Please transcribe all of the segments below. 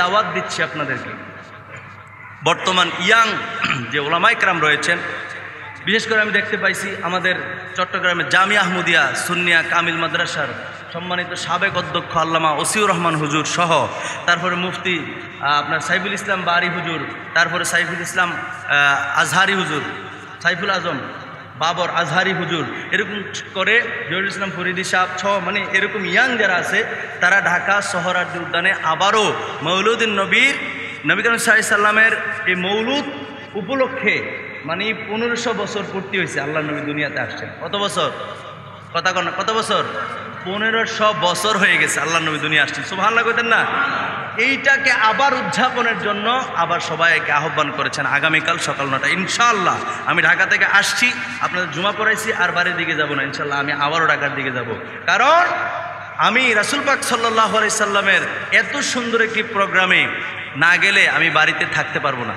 দাওয়াত দিচ্ছি আপনাদেরকে। বর্তমান ইয়াং যে ওলামায়ে কেরাম রয়েছেন, বিশেষ করে আমি দেখতে পাইছি আমাদের চট্টগ্রামের জামিয়া আহমদিয়া সুন্নিয়া কামিল মাদ্রাসার সম্মানিত সাবেক অধ্যক্ষ আল্লামা ওসিউর রহমান হুজুর সহ, তারপরে মুফতি আপনার সাইফুল ইসলাম বারি হুজুর, তারপরে সাইফুল ইসলাম আজহারি হুজুর, সাইফুল আজম বাবর আজহারি হুজুর, এরকম করে জহিরুল ইসলাম ফরিদি সাহেব সহ মানে এরকম ইয়াং যারা আছে তারা ঢাকা সোহরাওয়ার্দী উদ্যানে আবারও মৌলুদিন নবী করিম সাল্লাল্লাহু আলাইহি সাল্লামের এই মৌলুদ উপলক্ষে মানে 1500 বছর পূর্তি হয়েছে। আল্লাহ নবী দুনিয়াতে আসছেন কত বছর? কথা কন না, কত বছর? 1500 বছর হয়ে গেছে আল্লাহ নবী দুনিয়া আসছেন। সুবহানাল্লাহ কইতেন না? এইটাকে আবার উদযাপনের জন্য আবার সবাইকে আহ্বান করেছেন আগামীকাল সকাল 9টায় ইনশাআল্লাহ। আমি ঢাকা থেকে আসছি, আপনাদের জুমা পড়াইছি, আর বাড়ির দিকে যাব না ইনশাআল্লাহ। আমি আবারও ঢাকার দিকে যাব, কারণ আমি রাসূল পাক সাল্লাল্লাহু আলাইহি সাল্লামের এত সুন্দর একটি প্রোগ্রামে না গেলে আমি বাড়িতে থাকতে পারবো না।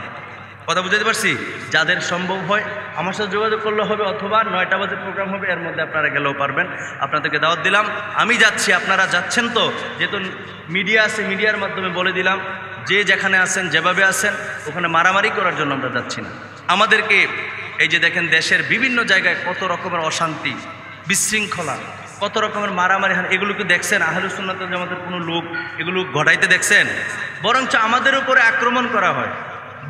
কথা বুঝতে পারছি? যাদের সম্ভব হয় আমার সাথে যোগাযোগ করলে হবে, অথবা 9টা বাজে প্রোগ্রাম হবে, এর মধ্যে আপনারা গেলেও পারবেন। আপনাদেরকে দাওয়াত দিলাম, আমি যাচ্ছি, আপনারা যাচ্ছেন তো? যেহেতু মিডিয়া আছে, মিডিয়ার মাধ্যমে বলে দিলাম, যে যেখানে আছেন যেভাবে আছেন ওখানে মারামারি করার জন্য আমরা যাচ্ছি না। আমাদেরকে এই যে দেখেন দেশের বিভিন্ন জায়গায় কত রকমের অশান্তি, বিশৃঙ্খলা, কত রকমের মারামারি, এগুলোকে দেখছেন? আহলুস সুন্নাত ওয়াল জামাতের কোনো লোক এগুলো ঘটাইতে দেখছেন? বরঞ্চ আমাদের উপরে আক্রমণ করা হয়।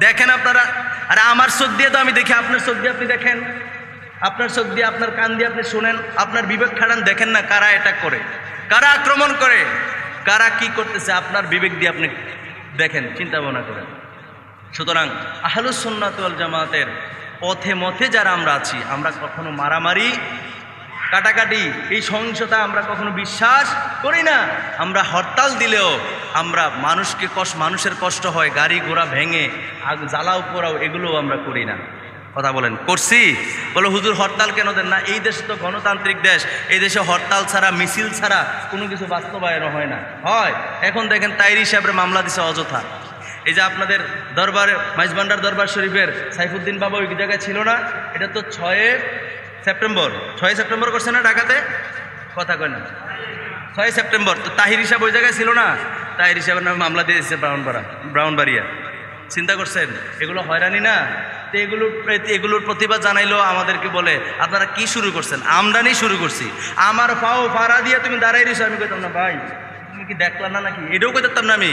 দেখেন আপনারা, আরে আমার চোখ দিয়ে তো আমি দেখি, আপনার চোখ দিয়ে আপনি দেখেন, আপনার চোখ দিয়ে আপনার কান দিয়ে আপনি শোনেন, আপনার বিবেক খাটান, দেখেন না কারা এটা করে, কারা আক্রমণ করে, কারা কি করতেছে, আপনার বিবেক দিয়ে আপনি দেখেন, চিন্তা ভাবনা করেন। সুতরাং আহলুস সুন্নাত ওয়াল জামাতের পথে মথে যারা আমরা আছি, আমরা কখনো মারামারি কাটাকাটি এই সহিংসতা আমরা কখনো বিশ্বাস করি না। আমরা হরতাল দিলেও আমরা মানুষের কষ্ট হয়, গাড়ি ঘোড়া ভেঙে আগ জ্বালাও পোড়াও, এগুলোও আমরা করি না। কথা বলেন, করছি? বলো হুজুর হরতাল কেন দেন না? এই দেশ তো গণতান্ত্রিক দেশ, এই দেশে হরতাল ছাড়া মিছিল ছাড়া কোনো কিছু বাস্তবায়ন হয় না। হয় এখন দেখেন তাইরি সাহেবের মামলা দিছে অযথা। এই যে আপনাদের দরবারে মাইজভান্ডার দরবার শরীফের সাইফুদ্দিন বাবা ওই জায়গায় ছিল না? এটা তো 6 সেপ্টেম্বর করছে না ঢাকাতে? কথা কয় না, 6 সেপ্টেম্বর। তো তাহির সাহেব ওই জায়গায় ছিল না? তাহির সাহেবের নামে মামলা দিয়েছে ব্রাউনবাড়িয়া। চিন্তা করছেন? এগুলো হয়রানি না? তো এগুলোর প্রতিবাদ জানাইলেও আমাদেরকে বলে আপনারা কি শুরু করছেন? আমদানি শুরু করছি। আমার পাও ফাড়া দিয়ে তুমি দাঁড়াই রয়েছো। আমি কইতাম না ভাই তুমি কি দেখলা না নাকি? এটাও কইতাম না আমি।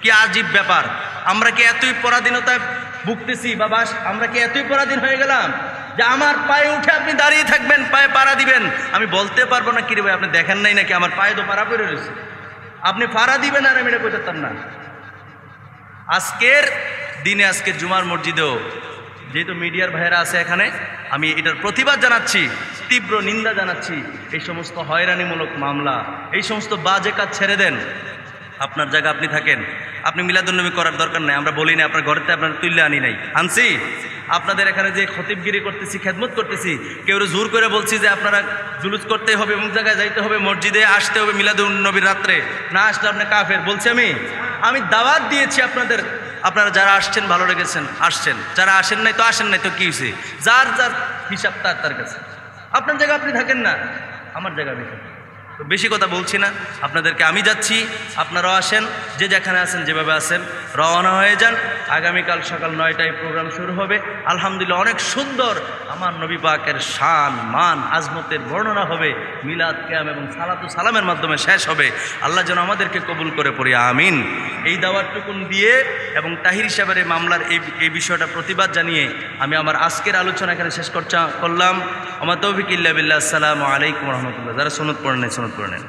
কি আজীব ব্যাপার! আমরা কি এতই পরাধীনতায় ভুগতেছি বাবা? আমরা কি এতই পরাধীন হয়ে গেলাম যে আমার পায়ে উঠে আপনি দাঁড়িয়ে থাকবেন, পায়ে পাড়া দিবেন? আমি বলতে পারবো না, কিরে ভাই আপনি দেখেন নাই নাকি আমার পায়ে তো পাড়া পড়ে রয়েছে, আপনি পাড়া দিবেন? আর আমি এটা কইতাম না। আজকের দিনে, আজকের জুমার মসজিদেও যেহেতু মিডিয়ার ভাইয়েরা আছে এখানে, আমি এটার প্রতিবাদ জানাচ্ছি, তীব্র নিন্দা জানাচ্ছি। এই সমস্ত হয়রানিমূলক মামলা, এই সমস্ত বাজে কাজ ছেড়ে দেন। আপনার জায়গা আপনি থাকেন, আপনি মিলাদুন্নবী করার দরকার নাই। আমরা বলি না আপনার ঘরেতে আপনার তুল্যে আনি নাই, আনছি। আপনাদের এখানে যে খতিবগিরি করতেছি, খেদমত করতেছি, কেউ জোর করে বলছি যে আপনারা জুলুস করতে হবে, অমুক জায়গায় যাইতে হবে, মসজিদে আসতে হবে মিলাদুন্নবীর রাত্রে, না আসলে আপনি কাফের বলছি। আমি দাওয়াত দিয়েছি আপনাদের, আপনারা যারা আসছেন ভালো লেগেছেন আসছেন, যারা আসেন নাই তো আসেন নাই, তো কি হয়েছে? যার যার হিসাব তার কাছে। আপনার জায়গা আপনি থাকেন না, আমার জায়গা আমি থাকি। তো বেশি কথা বলছি না, আপনাদেরকে আমি যাচ্ছি, আপনারাও আসেন, যে যেখানে আছেন যেভাবে আছেন রওনা হয়ে যান। আগামীকাল সকাল 9টায় প্রোগ্রাম শুরু হবে। আলহামদুলিল্লাহ অনেক সুন্দর আমার নবী পাকের শান মান আজমতের বর্ণনা হবে, মিলাদ কিয়াম এবং সালাতু সালামের মাধ্যমে শেষ হবে। আল্লাহ যেন আমাদেরকে কবুল করে পড়ি, আমিন। এই দাওয়াতটুকুন দিয়ে এবং তাহির সাহেবের এই মামলার এই বিষয়টা প্রতিবাদ জানিয়ে আমি আমার আজকের আলোচনা এখানে শেষ করলাম। আমার তৌফিক ইল্লা বিল্লাহ। আসসালামু আলাইকুম রহমতুল্লাহ। যারা সুন্নত পড়েন নাই সুন্নত পড়ে নেন।